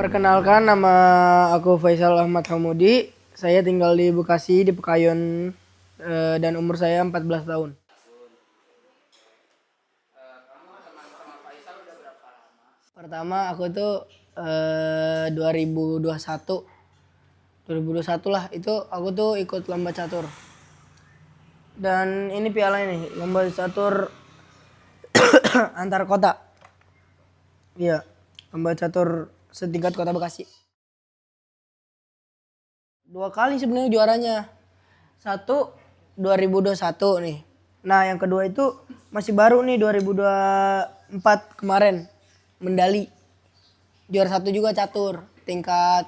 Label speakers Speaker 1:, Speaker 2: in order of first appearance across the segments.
Speaker 1: Perkenalkan, nama aku Faisal Ahmad Hamudi. Saya tinggal di Bekasi, di Pekayon, dan umur saya 14 tahun. Pertama aku tuh 2021 lah, itu aku tuh ikut lomba catur. Dan ini piala ini, lomba catur antar kota. Iya, lomba catur setingkat Kota Bekasi. 2 kali sebenarnya juaranya. 1 2021 nih. Nah, yang kedua itu masih baru nih 2024 kemarin. Mendali. Juara 1 juga catur, tingkat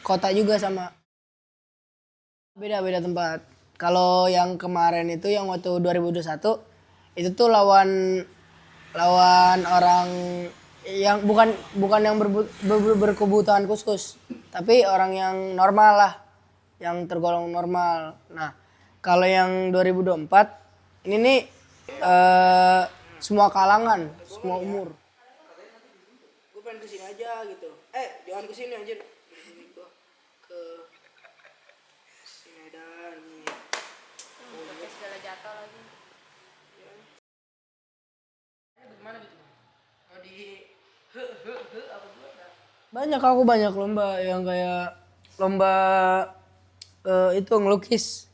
Speaker 1: kota juga sama. Beda-beda tempat. Kalau yang kemarin itu yang waktu 2021 itu tuh lawan orang yang bukan yang berkebutuhan khusus, tapi orang yang normal lah, yang tergolong normal. Nah, kalau yang 2024 ini nih semua kalangan, semua umur. Gue pengen kesini aja gitu. Jangan kesini aja. Gue ke Medan nih.
Speaker 2: Pakai segala jatuh lagi.
Speaker 1: Gimana gitu? Mau di apa dulu? Banyak lomba yang kayak lomba itu ngelukis.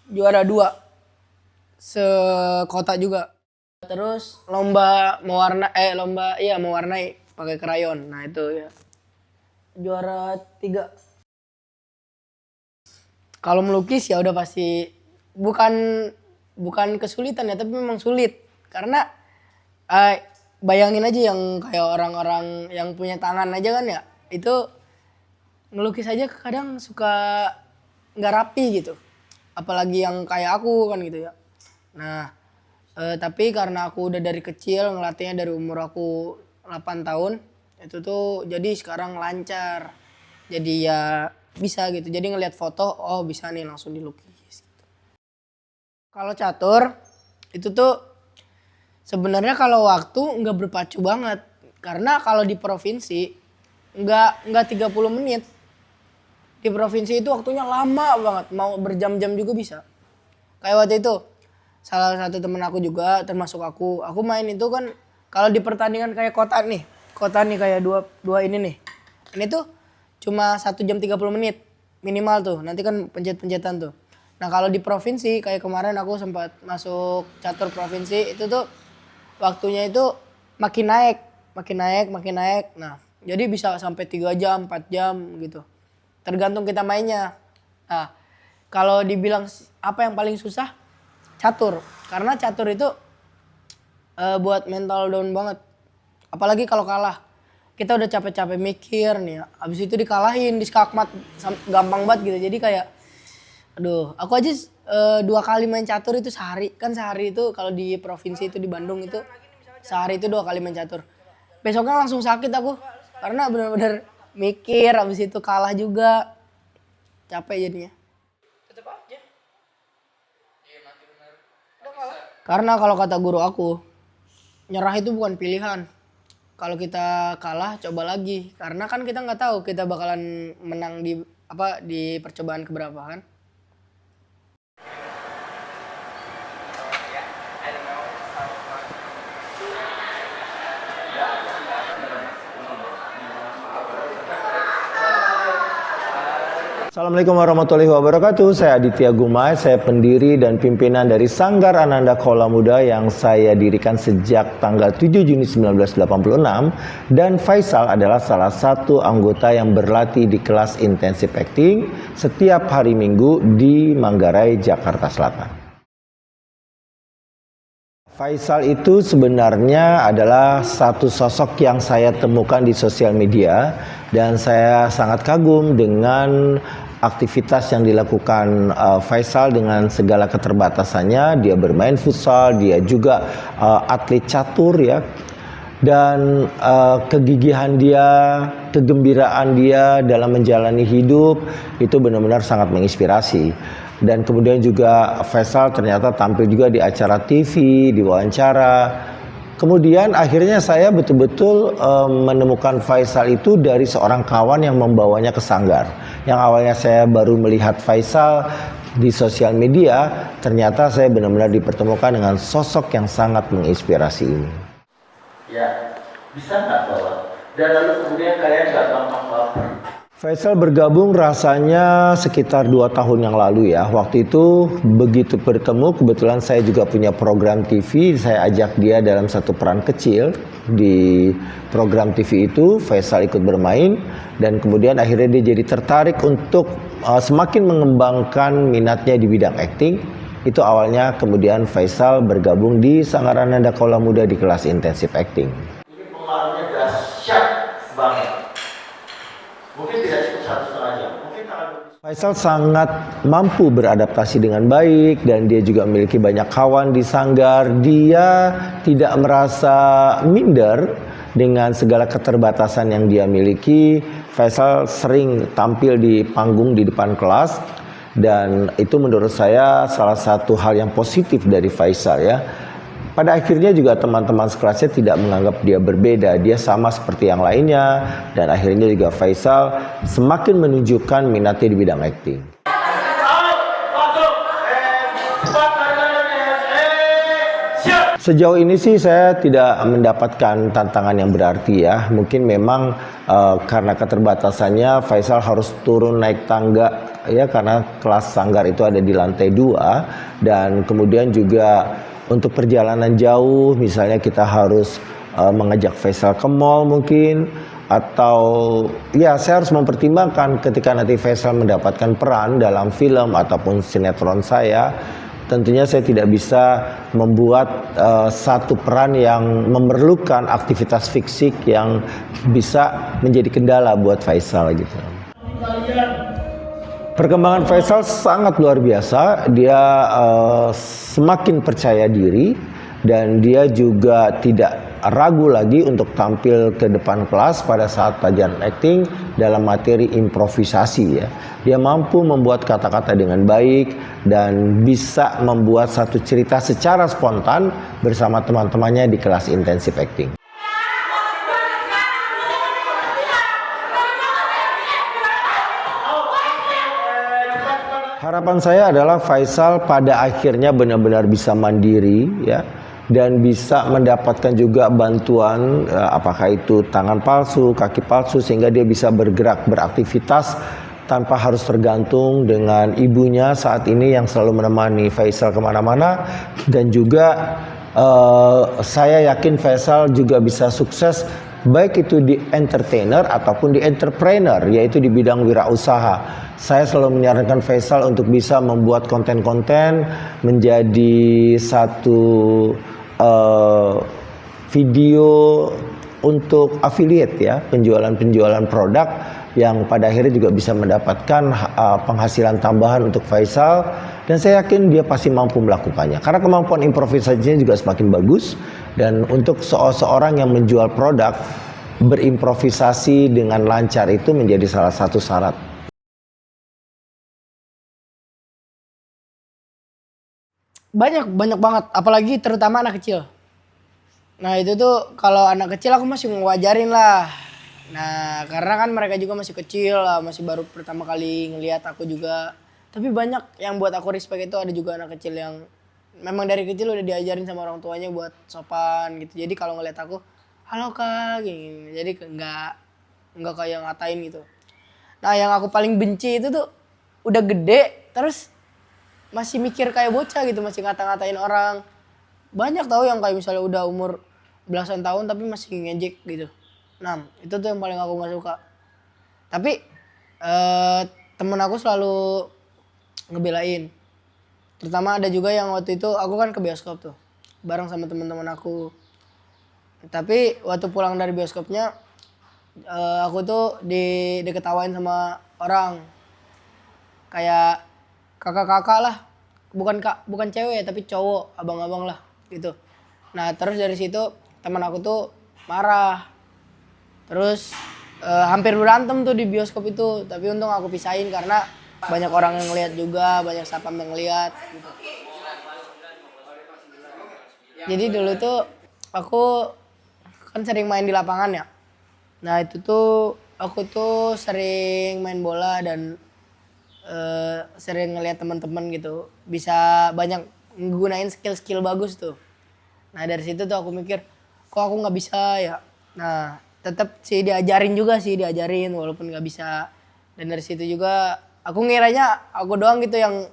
Speaker 1: Juara 2 sekota juga. Terus lomba mewarnai pakai krayon. Nah, itu ya. Juara 3. Kalau melukis ya udah pasti bukan kesulitan ya, tapi memang sulit. Karena bayangin aja yang kayak orang-orang yang punya tangan aja kan ya, itu ngelukis aja kadang suka nggak rapi gitu. Apalagi yang kayak aku kan gitu ya. Nah, tapi karena aku udah dari kecil ngelatihnya dari umur aku 8 tahun, itu tuh jadi sekarang lancar. Jadi ya bisa gitu. Jadi ngelihat foto, oh bisa nih langsung dilukis. Gitu. Kalau catur itu tuh sebenarnya kalau waktu nggak berpacu banget. Karena kalau di provinsi nggak 30 menit. Di provinsi itu waktunya lama banget, mau berjam-jam juga bisa. Kayak waktu itu salah satu temen aku juga termasuk aku main itu kan kalau di pertandingan kayak kota nih kayak dua ini nih. Ini tuh cuma 1 jam 30 menit minimal tuh. Nanti kan pencet-pencetan tuh. Nah, kalau di provinsi kayak kemarin aku sempat masuk catur provinsi, itu tuh waktunya itu makin naik. Nah, jadi bisa sampai 3 jam, 4 jam gitu. Tergantung kita mainnya. Nah, kalau dibilang apa yang paling susah? Catur. Karena catur itu buat mental down banget. Apalagi kalau kalah. Kita udah capek-capek mikir nih ya. Abis itu dikalahin, diskakmat. Gampang banget gitu. Jadi kayak, aduh. Aku aja 2 kali main catur itu sehari. Kan sehari itu kalau di provinsi itu di Bandung itu. Sehari itu 2 kali main catur. Besoknya langsung sakit aku. Karena benar-benar mikir, abis itu kalah juga. Capek jadinya. Tetep aja. Iya, mati benar. Karena kalau kata guru aku, nyerah itu bukan pilihan. Kalau kita kalah, coba lagi. Karena kan kita nggak tahu kita bakalan menang di percobaan keberapa kan.
Speaker 3: Assalamualaikum warahmatullahi wabarakatuh. Saya Aditya Gumai, saya pendiri dan pimpinan dari Sanggar Ananda Kaula Muda yang saya dirikan sejak tanggal 7 Juni 1986, dan Faisal adalah salah satu anggota yang berlatih di kelas intensive acting setiap hari Minggu di Manggarai, Jakarta Selatan. Faisal itu sebenarnya adalah satu sosok yang saya temukan di sosial media, dan saya sangat kagum dengan aktivitas yang dilakukan Faisal dengan segala keterbatasannya. Dia bermain futsal, dia juga atlet catur ya. Dan kegigihan dia, kegembiraan dia dalam menjalani hidup itu benar-benar sangat menginspirasi. Dan kemudian juga Faisal ternyata tampil juga di acara TV, diwawancara. Kemudian akhirnya saya betul-betul menemukan Faisal itu dari seorang kawan yang membawanya ke Sanggar. Yang awalnya saya baru melihat Faisal di sosial media, ternyata saya benar-benar dipertemukan dengan sosok yang sangat menginspirasi ini. Ya, bisa nggak bawa? Dan lalu kemudian kalian nggak gampang baper. Faisal bergabung rasanya sekitar 2 tahun yang lalu ya. Waktu itu begitu bertemu, kebetulan saya juga punya program TV. Saya ajak dia dalam satu peran kecil di program TV itu. Faisal ikut bermain dan kemudian akhirnya dia jadi tertarik untuk semakin mengembangkan minatnya di bidang acting. Itu awalnya kemudian Faisal bergabung di Sanggar Ananda Kaula Muda di kelas intensif acting. Ini pengaruhnya dahsyat banget. Mungkin tidak cukup 1,5 jam. Faisal sangat mampu beradaptasi dengan baik dan dia juga memiliki banyak kawan di Sanggar. Dia tidak merasa minder dengan segala keterbatasan yang dia miliki. Faisal sering tampil di panggung di depan kelas dan itu menurut saya salah satu hal yang positif dari Faisal ya. Pada akhirnya juga teman-teman sekelasnya tidak menganggap dia berbeda, dia sama seperti yang lainnya dan akhirnya juga Faisal semakin menunjukkan minatnya di bidang akting. Sejauh ini sih saya tidak mendapatkan tantangan yang berarti ya. Mungkin memang karena keterbatasannya Faisal harus turun naik tangga ya karena kelas Sanggar itu ada di lantai 2 dan kemudian juga untuk perjalanan jauh, misalnya kita harus mengajak Faisal ke mall mungkin, atau ya saya harus mempertimbangkan ketika nanti Faisal mendapatkan peran dalam film ataupun sinetron saya, tentunya saya tidak bisa membuat satu peran yang memerlukan aktivitas fisik yang bisa menjadi kendala buat Faisal gitu. Perkembangan Faisal sangat luar biasa, dia semakin percaya diri dan dia juga tidak ragu lagi untuk tampil ke depan kelas pada saat pelajaran acting dalam materi improvisasi ya. Dia mampu membuat kata-kata dengan baik dan bisa membuat satu cerita secara spontan bersama teman-temannya di kelas intensif acting. Harapan saya adalah Faisal pada akhirnya benar-benar bisa mandiri ya dan bisa mendapatkan juga bantuan apakah itu tangan palsu, kaki palsu sehingga dia bisa bergerak beraktivitas tanpa harus tergantung dengan ibunya saat ini yang selalu menemani Faisal kemana-mana dan juga saya yakin Faisal juga bisa sukses baik itu di entertainer ataupun di entrepreneur yaitu di bidang wirausaha. Saya selalu menyarankan Faisal untuk bisa membuat konten-konten menjadi satu video untuk affiliate ya, penjualan-penjualan produk yang pada akhirnya juga bisa mendapatkan penghasilan tambahan untuk Faisal dan saya yakin dia pasti mampu melakukannya karena kemampuan improvisasinya juga semakin bagus dan untuk seorang yang menjual produk berimprovisasi dengan lancar itu menjadi salah satu syarat.
Speaker 1: Banyak banget, apalagi terutama anak kecil. Nah itu tuh kalau anak kecil aku masih ngewajarin lah. Nah karena kan mereka juga masih kecil lah, masih baru pertama kali ngelihat aku juga. Tapi banyak yang buat aku respect itu ada juga anak kecil yang memang dari kecil udah diajarin sama orang tuanya buat sopan gitu. Jadi kalau ngeliat aku, halo kak, gini. Jadi nggak kayak ngatain gitu. Nah yang aku paling benci itu tuh udah gede terus masih mikir kayak bocah gitu, masih ngata-ngatain orang. Banyak tahu yang kayak misalnya udah umur belasan tahun tapi masih ngejek gitu. Nah itu tuh yang paling aku gak suka. Tapi temen aku selalu ngebelain. Terutama ada juga yang waktu itu aku kan ke bioskop tuh bareng sama teman-teman aku. Tapi waktu pulang dari bioskopnya aku tuh diketawain sama orang. Kayak kakak-kakak lah, bukan cewek tapi cowok, abang-abang lah gitu. Nah terus dari situ teman aku tuh marah, terus hampir berantem tuh di bioskop itu. Tapi untung aku pisahin karena banyak orang yang ngeliat juga, banyak satpam yang ngeliat gitu. Jadi dulu tuh aku kan sering main di lapangan ya. Nah itu tuh aku tuh sering main bola dan sering ngeliat teman-teman gitu bisa banyak nggunain skill-skill bagus tuh. Nah dari situ tuh aku mikir kok aku nggak bisa ya. Nah tetap sih diajarin walaupun nggak bisa. Dan dari situ juga aku ngiranya aku doang gitu yang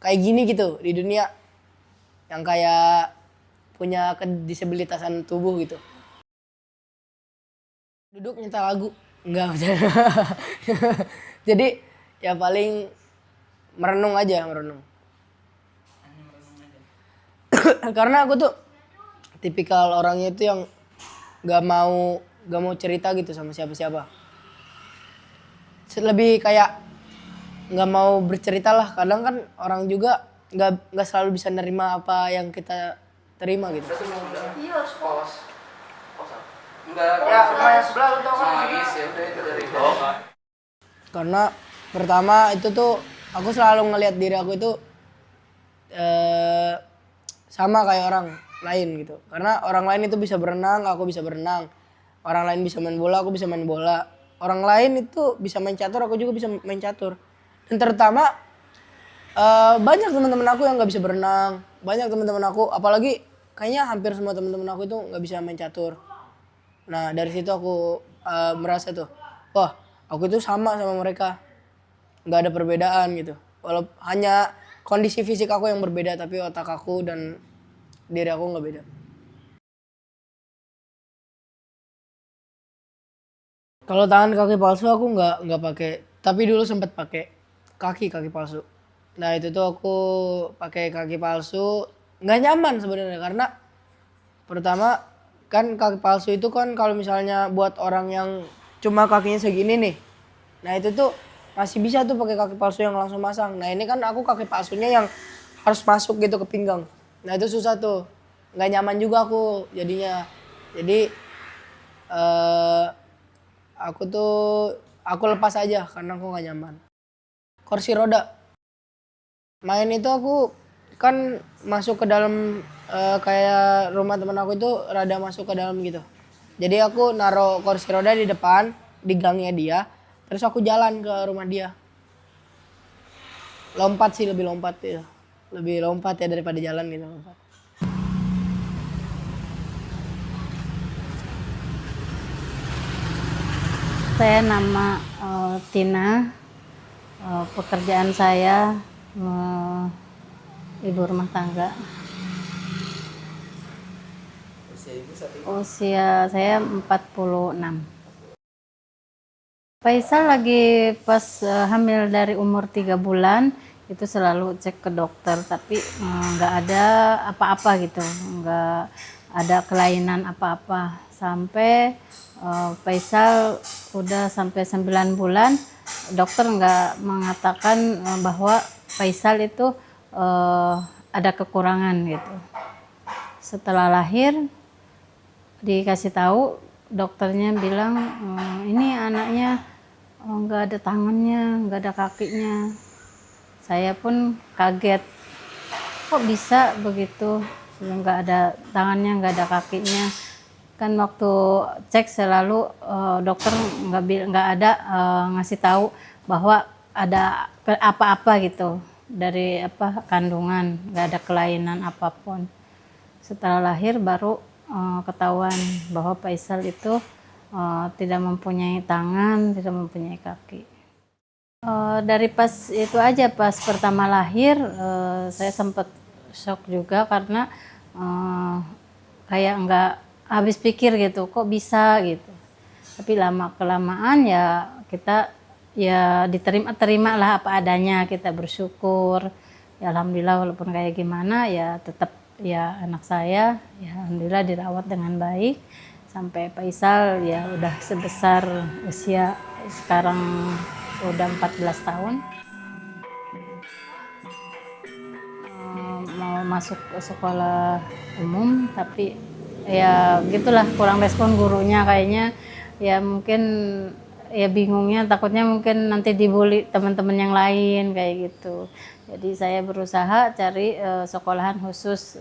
Speaker 1: kayak gini gitu di dunia, yang kayak punya kedisabilitasan tubuh gitu. Duduk nyetel lagu enggak bercanda. Jadi ya paling merenung. Karena aku tuh tipikal orangnya itu yang nggak mau cerita gitu sama siapa-siapa. Lebih kayak nggak mau bercerita lah. Kadang kan orang juga nggak selalu bisa nerima apa yang kita terima gitu.
Speaker 2: Iya, harus pause.
Speaker 4: Enggak,
Speaker 1: Ya, sama yang sebelah lu tau kan?
Speaker 4: habis ya udah itu dari itu.
Speaker 1: Karena pertama itu tuh aku selalu ngelihat diri aku itu sama kayak orang lain gitu. Karena orang lain itu bisa berenang, aku bisa berenang. Orang lain bisa main bola, aku bisa main bola. Orang lain itu bisa main catur, aku juga bisa main catur. Dan terutama banyak teman-teman aku yang nggak bisa berenang. Banyak teman-teman aku, apalagi kayaknya hampir semua teman-teman aku itu nggak bisa main catur. Nah dari situ aku merasa tuh, wah aku itu sama mereka, nggak ada perbedaan gitu. Walau hanya kondisi fisik aku yang berbeda, tapi otak aku dan diri aku nggak beda. Kalau tangan kaki palsu aku nggak pakai, tapi dulu sempat pakai kaki palsu. Nah itu tuh aku pakai kaki palsu nggak nyaman sebenarnya karena pertama kan kaki palsu itu kan kalau misalnya buat orang yang cuma kakinya segini nih, nah itu tuh masih bisa tuh pakai kaki palsu yang langsung masang. Nah ini kan aku kaki palsunya yang harus masuk gitu ke pinggang. Nah itu susah tuh, nggak nyaman juga aku jadinya. Jadi aku tuh aku lepas aja karena aku nggak nyaman. Kursi roda, main itu aku kan masuk ke dalam kayak rumah teman aku itu rada masuk ke dalam gitu. Jadi aku naruh kursi roda di depan di gangnya dia, terus aku jalan ke rumah dia. Lompat sih, lebih lompat ya. Lebih lompat ya daripada jalan gitu lompat.
Speaker 5: Saya nama Tina. Pekerjaan saya ibu rumah tangga. Usia saya 46. Faisal lagi pas hamil dari umur 3 bulan itu selalu cek ke dokter, tapi nggak ada apa-apa gitu, nggak ada kelainan apa-apa. Sampai Faisal udah sampai 9 bulan, dokter nggak mengatakan bahwa Faisal itu ada kekurangan gitu. Setelah lahir dikasih tahu, dokternya bilang ini anaknya nggak ada tangannya, nggak ada kakinya. Saya pun kaget, kok bisa begitu, nggak ada tangannya, nggak ada kakinya. Kan waktu cek selalu dokter nggak ada ngasih tahu bahwa ada apa-apa gitu dari kandungan, nggak ada kelainan apapun. Setelah lahir baru ketahuan bahwa Faisal itu tidak mempunyai tangan, tidak mempunyai kaki. Dari pas itu aja, pas pertama lahir saya sempat shock juga karena kayak nggak habis pikir gitu, kok bisa gitu. Tapi lama kelamaan ya kita ya terima lah apa adanya, kita bersyukur. Ya alhamdulillah walaupun kayak gimana ya tetap ya anak saya ya alhamdulillah dirawat dengan baik sampai Faisal ya udah sebesar usia sekarang udah 14 tahun. Mau masuk ke sekolah umum tapi ya gitulah, kurang respon gurunya kayaknya, ya mungkin ya bingungnya, takutnya mungkin nanti dibully teman-teman yang lain kayak gitu. Jadi saya berusaha cari sekolahan khusus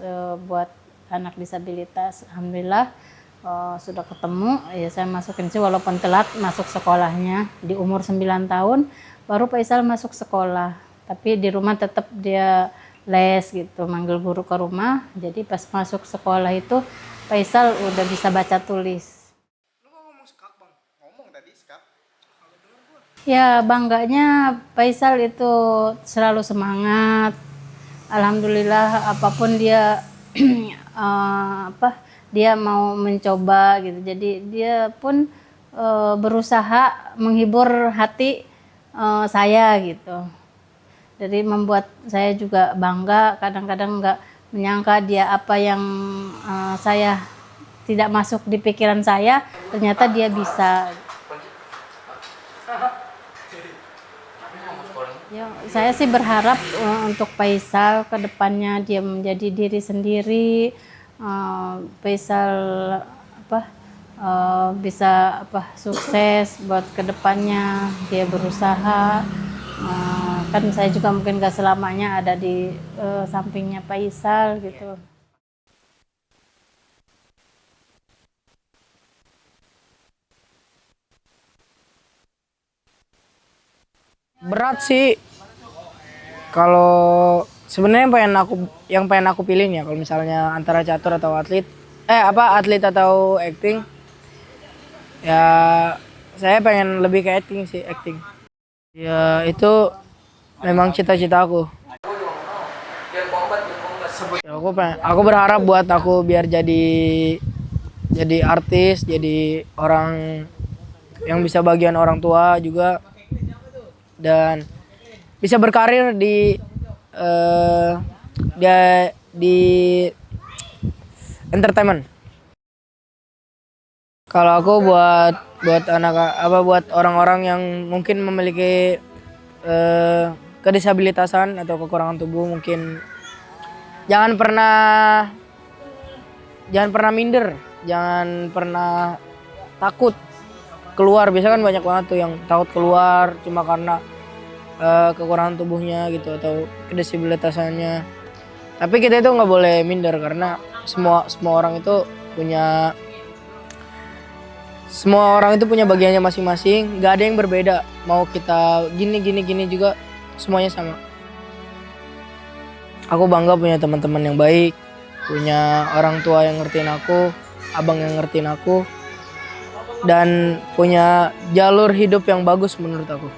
Speaker 5: buat anak disabilitas. Alhamdulillah sudah ketemu, ya saya masukin sih walaupun telat masuk sekolahnya. Di umur 9 tahun baru Faisal masuk sekolah. Tapi di rumah tetap dia les gitu, manggil guru ke rumah. Jadi pas masuk sekolah itu Faisal udah bisa baca tulis. Ya bangganya Faisal itu selalu semangat. Alhamdulillah apapun dia dia mau mencoba gitu. Jadi dia pun berusaha menghibur hati saya gitu. Jadi membuat saya juga bangga. Kadang-kadang nggak menyangka dia apa yang saya tidak masuk di pikiran saya, ternyata dia bisa. Ya, saya sih berharap untuk Faisal ke depannya dia menjadi diri sendiri. Faisal bisa sukses buat kedepannya, dia berusaha. Kan saya juga mungkin gak selamanya ada di sampingnya Faisal gitu.
Speaker 1: Berat sih. Kalau sebenarnya yang pengen aku pilih ya kalau misalnya antara catur atau atlet atau acting, ya saya pengen lebih ke acting sih, acting. Ya itu memang cita-cita aku. Ya, aku berharap buat aku biar jadi artis, jadi orang yang bisa bagian orang tua juga, dan bisa berkarir di entertainment. Kalau aku buat buat orang-orang yang mungkin memiliki kedisabilitasan atau kekurangan tubuh, mungkin jangan pernah minder, jangan pernah takut keluar. Biasa kan banyak banget tuh yang takut keluar cuma karena kekurangan tubuhnya gitu atau kedisabilitasannya. Tapi kita itu nggak boleh minder karena semua orang itu punya bagiannya masing-masing. Nggak ada yang berbeda. Mau kita gini juga semuanya sama. Aku bangga punya teman-teman yang baik, punya orang tua yang ngertiin aku, abang yang ngertiin aku, dan punya jalur hidup yang bagus menurut aku.